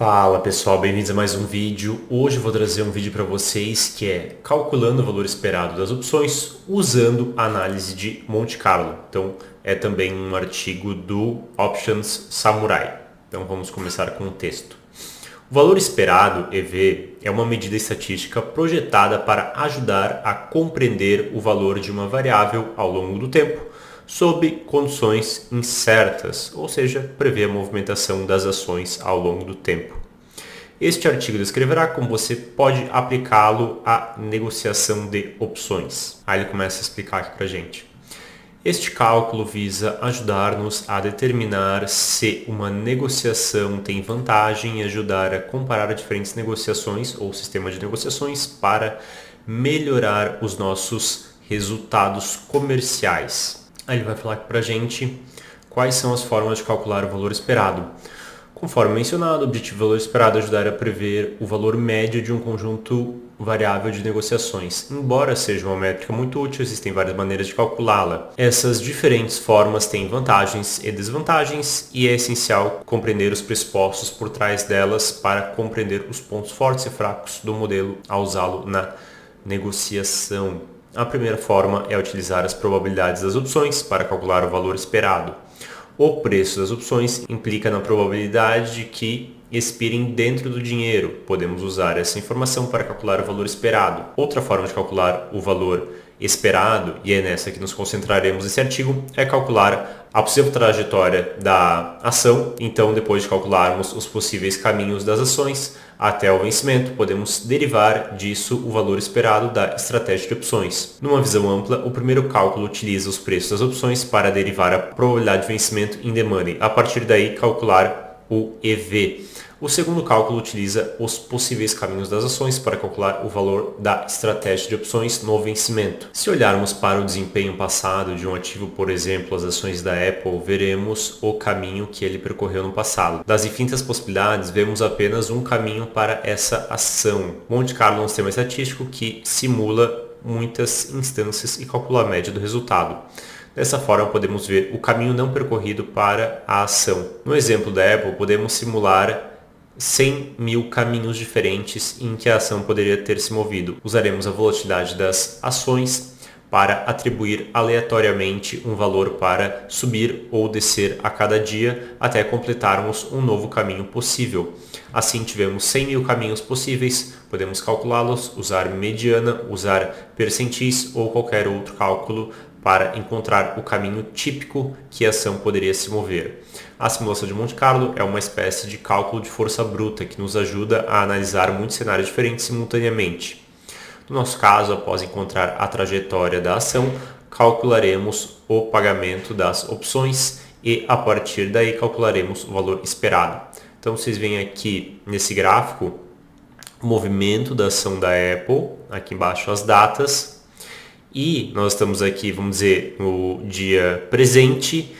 Fala pessoal, bem-vindos a mais um vídeo. Hoje eu vou trazer um vídeo para vocês que é calculando o valor esperado das opções usando a análise de Monte Carlo. Então é também um artigo do Options Samurai. Então vamos começar com o texto. O valor esperado, EV, é uma medida estatística projetada para ajudar a compreender o valor de uma variável ao longo do tempo, sob condições incertas, ou seja, prevê a movimentação das ações ao longo do tempo. Este artigo descreverá como você pode aplicá-lo à negociação de opções. Aí ele começa a explicar aqui para a gente. Este cálculo visa ajudar-nos a determinar se uma negociação tem vantagem e ajudar a comparar diferentes negociações ou sistema de negociações para melhorar os nossos resultados comerciais. Aí ele vai falar aqui pra gente quais são as formas de calcular o valor esperado. Conforme mencionado, o objetivo do valor esperado é ajudar a prever o valor médio de um conjunto variável de negociações. Embora seja uma métrica muito útil, existem várias maneiras de calculá-la. Essas diferentes formas têm vantagens e desvantagens e é essencial compreender os pressupostos por trás delas para compreender os pontos fortes e fracos do modelo ao usá-lo na negociação. A primeira forma é utilizar as probabilidades das opções para calcular o valor esperado. O preço das opções implica na probabilidade de que expirem dentro do dinheiro. Podemos usar essa informação para calcular o valor esperado. Outra forma de calcular o valor esperado, e é nessa que nos concentraremos nesse artigo, é calcular a possível trajetória da ação. Então, depois de calcularmos os possíveis caminhos das ações até o vencimento, podemos derivar disso o valor esperado da estratégia de opções. Numa visão ampla, o primeiro cálculo utiliza os preços das opções para derivar a probabilidade de vencimento in the money. A partir daí, calcular o EV. O segundo cálculo utiliza os possíveis caminhos das ações para calcular o valor da estratégia de opções no vencimento. Se olharmos para o desempenho passado de um ativo, por exemplo, as ações da Apple, veremos o caminho que ele percorreu no passado. Das infinitas possibilidades, vemos apenas um caminho para essa ação. Monte Carlo é um sistema estatístico que simula muitas instâncias e calcula a média do resultado. Dessa forma, podemos ver o caminho não percorrido para a ação. No exemplo da Apple, podemos simular 100 mil caminhos diferentes em que a ação poderia ter se movido. Usaremos a volatilidade das ações para atribuir aleatoriamente um valor para subir ou descer a cada dia até completarmos um novo caminho possível. Assim, tivemos 100 mil caminhos possíveis, podemos calculá-los, usar mediana, usar percentis ou qualquer outro cálculo para encontrar o caminho típico que a ação poderia se mover. A simulação de Monte Carlo é uma espécie de cálculo de força bruta que nos ajuda a analisar muitos cenários diferentes simultaneamente. No nosso caso, após encontrar a trajetória da ação, calcularemos o pagamento das opções e a partir daí calcularemos o valor esperado. Então vocês veem aqui nesse gráfico o movimento da ação da Apple, aqui embaixo as datas. E nós estamos aqui, vamos dizer, no dia presente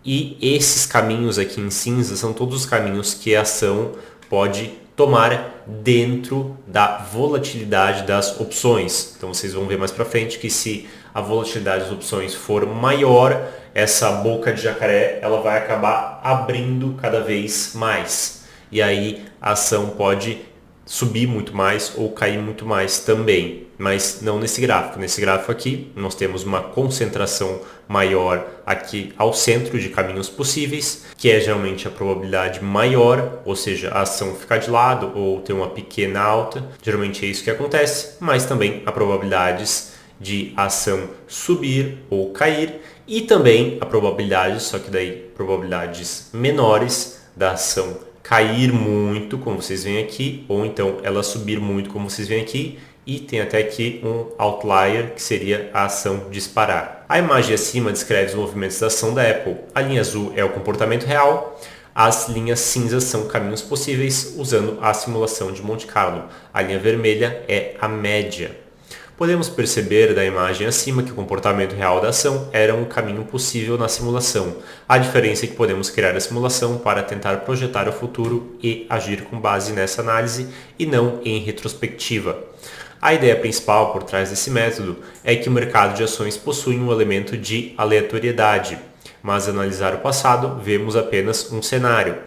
e esses caminhos aqui em cinza são todos os caminhos que a ação pode tomar dentro da volatilidade das opções. Então vocês vão ver mais para frente que se a volatilidade das opções for maior, essa boca de jacaré ela vai acabar abrindo cada vez mais. E aí a ação pode subir muito mais ou cair muito mais também, mas não nesse gráfico. Nesse gráfico aqui, nós temos uma concentração maior aqui ao centro de caminhos possíveis, que é geralmente a probabilidade maior, ou seja, a ação ficar de lado ou ter uma pequena alta, geralmente é isso que acontece, mas também há probabilidades de a ação subir ou cair e também a probabilidade, só que daí probabilidades menores da ação cair muito, como vocês veem aqui, ou então ela subir muito, como vocês veem aqui, e tem até aqui um outlier, que seria a ação disparar. A imagem acima descreve os movimentos da ação da Apple. A linha azul é o comportamento real, as linhas cinzas são caminhos possíveis usando a simulação de Monte Carlo. A linha vermelha é a média. Podemos perceber da imagem acima que o comportamento real da ação era um caminho possível na simulação. A diferença é que podemos criar a simulação para tentar projetar o futuro e agir com base nessa análise e não em retrospectiva. A ideia principal por trás desse método é que o mercado de ações possui um elemento de aleatoriedade, mas ao analisar o passado, vemos apenas um cenário.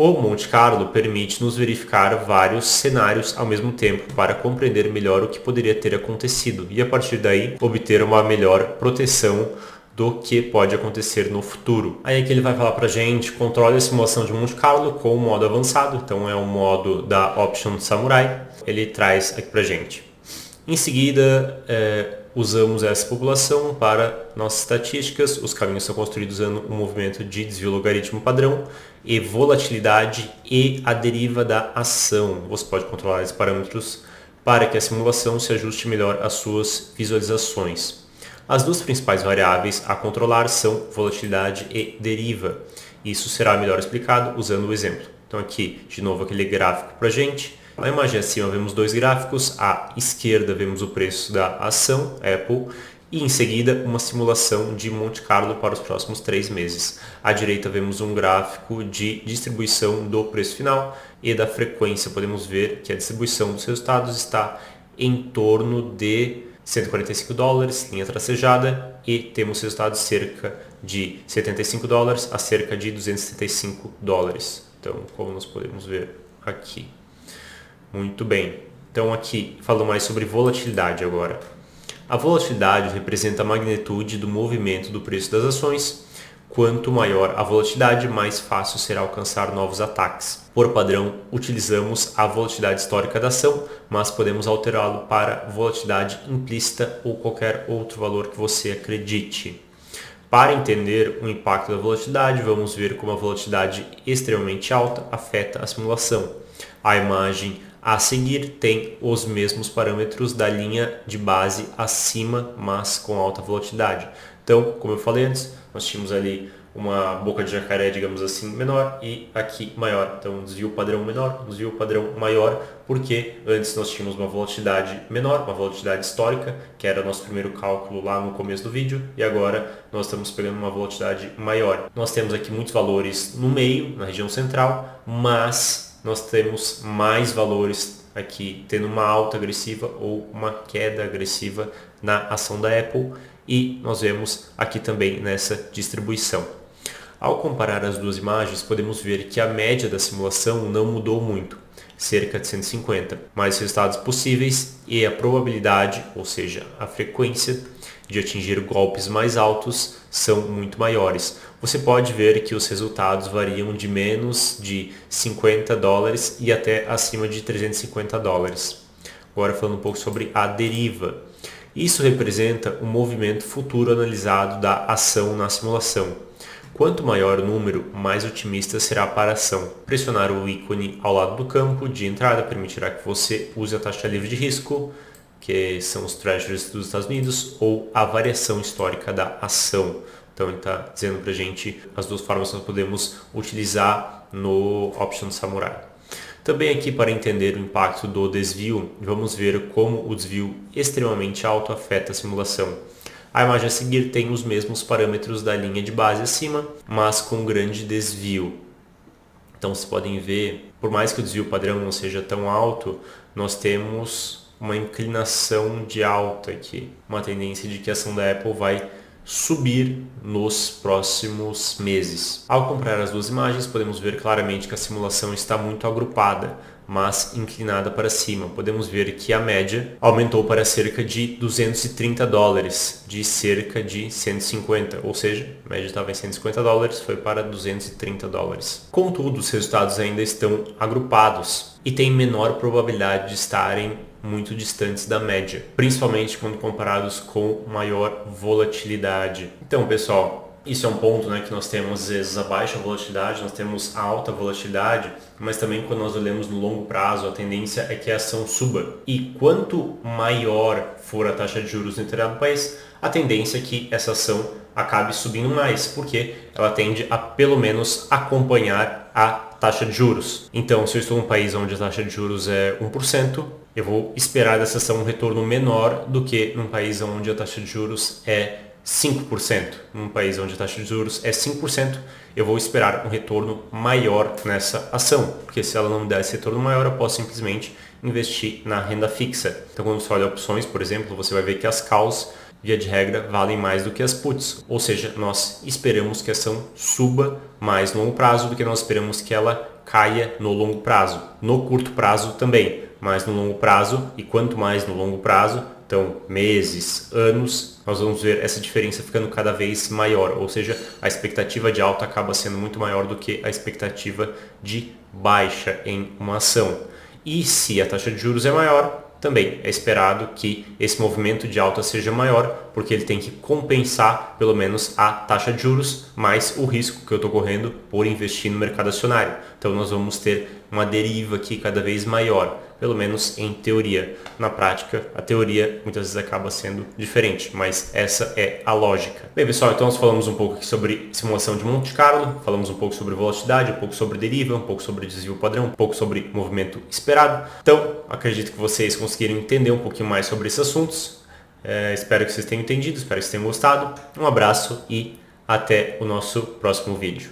O Monte Carlo permite nos verificar vários cenários ao mesmo tempo para compreender melhor o que poderia ter acontecido e a partir daí obter uma melhor proteção do que pode acontecer no futuro. Aí aqui ele vai falar pra gente, controle a simulação de Monte Carlo com o modo avançado, então é o modo da Option Samurai. Ele traz aqui pra gente. Em seguida, usamos essa população para nossas estatísticas. Os caminhos são construídos usando um movimento de desvio logaritmo padrão e volatilidade e a deriva da ação. Você pode controlar esses parâmetros para que a simulação se ajuste melhor às suas visualizações. As duas principais variáveis a controlar são volatilidade e deriva. Isso será melhor explicado usando o exemplo. Então aqui, de novo, aquele gráfico para a gente. Na imagem acima vemos dois gráficos, à esquerda vemos o preço da ação Apple e em seguida uma simulação de Monte Carlo para os próximos 3 meses. À direita vemos um gráfico de distribuição do preço final e da frequência. Podemos ver que a distribuição dos resultados está em torno de 145 dólares, linha tracejada, e temos resultados cerca de 75 dólares a cerca de 275 dólares. Então, como nós podemos ver aqui. Muito bem. Então aqui falando mais sobre volatilidade agora. A volatilidade representa a magnitude do movimento do preço das ações. Quanto maior a volatilidade, mais fácil será alcançar novos ataques. Por padrão, utilizamos a volatilidade histórica da ação, mas podemos alterá-lo para volatilidade implícita ou qualquer outro valor que você acredite. Para entender o impacto da volatilidade, vamos ver como a volatilidade extremamente alta afeta a simulação. A imagem a seguir tem os mesmos parâmetros da linha de base acima, mas com alta volatilidade. Então, como eu falei antes, nós tínhamos ali uma boca de jacaré, digamos assim, menor e aqui maior. Então, um desvio padrão menor, um desvio padrão maior, porque antes nós tínhamos uma volatilidade menor, uma volatilidade histórica, que era o nosso primeiro cálculo lá no começo do vídeo, e agora nós estamos pegando uma volatilidade maior. Nós temos aqui muitos valores no meio, na região central, mas nós temos mais valores aqui tendo uma alta agressiva ou uma queda agressiva na ação da Apple e nós vemos aqui também nessa distribuição. Ao comparar as duas imagens, podemos ver que a média da simulação não mudou muito, cerca de 150, mais resultados possíveis e a probabilidade, ou seja, a frequência de atingir golpes mais altos são muito maiores. Você pode ver que os resultados variam de menos de 50 dólares e até acima de 350 dólares. Agora falando um pouco sobre a deriva. Isso representa o movimento futuro analisado da ação na simulação. Quanto maior o número, mais otimista será para a ação. Pressionar o ícone ao lado do campo de entrada permitirá que você use a taxa livre de risco, que são os Treasuries dos Estados Unidos, ou a variação histórica da ação. Então ele está dizendo para a gente as duas formas que nós podemos utilizar no Option Samurai. Também aqui para entender o impacto do desvio, vamos ver como o desvio extremamente alto afeta a simulação. A imagem a seguir tem os mesmos parâmetros da linha de base acima, mas com grande desvio. Então vocês podem ver, por mais que o desvio padrão não seja tão alto, nós temos uma inclinação de alta aqui, uma tendência de que a ação da Apple vai subir nos próximos meses. Ao comparar as duas imagens, podemos ver claramente que a simulação está muito agrupada, mas inclinada para cima. Podemos ver que a média aumentou para cerca de 230 dólares, de cerca de 150, ou seja, a média estava em 150 dólares, foi para 230 dólares. Contudo, os resultados ainda estão agrupados e têm menor probabilidade de estarem muito distantes da média, principalmente quando comparados com maior volatilidade. Então, pessoal, isso é um ponto, né, que nós temos às vezes a baixa volatilidade, nós temos a alta volatilidade, mas também quando nós olhamos no longo prazo, a tendência é que a ação suba. E quanto maior for a taxa de juros no determinado país, a tendência é que essa ação acabe subindo mais, porque ela tende a pelo menos acompanhar a taxa de juros. Então, se eu estou em um país onde a taxa de juros é 1%, eu vou esperar dessa ação um retorno menor do que num país onde a taxa de juros é 5%. Num país onde a taxa de juros é 5%, eu vou esperar um retorno maior nessa ação, porque se ela não me der esse retorno maior, eu posso simplesmente investir na renda fixa. Então, quando você olha opções, por exemplo, você vai ver que as calls, via de regra, valem mais do que as puts. Ou seja, nós esperamos que a ação suba mais no longo prazo do que nós esperamos que ela caia no longo prazo. No curto prazo também, mas no longo prazo, e quanto mais no longo prazo, então meses, anos, nós vamos ver essa diferença ficando cada vez maior, ou seja, a expectativa de alta acaba sendo muito maior do que a expectativa de baixa em uma ação. E se a taxa de juros é maior, também é esperado que esse movimento de alta seja maior, porque ele tem que compensar pelo menos a taxa de juros mais o risco que eu estou correndo por investir no mercado acionário. Então nós vamos ter uma deriva aqui cada vez maior, pelo menos em teoria. Na prática, a teoria muitas vezes acaba sendo diferente, mas essa é a lógica. Bem, pessoal, então nós falamos um pouco aqui sobre simulação de Monte Carlo, falamos um pouco sobre volatilidade, um pouco sobre deriva, um pouco sobre desvio padrão, um pouco sobre movimento esperado. Então, acredito que vocês conseguiram entender um pouquinho mais sobre esses assuntos. Espero que vocês tenham entendido, espero que vocês tenham gostado. Um abraço e até o nosso próximo vídeo.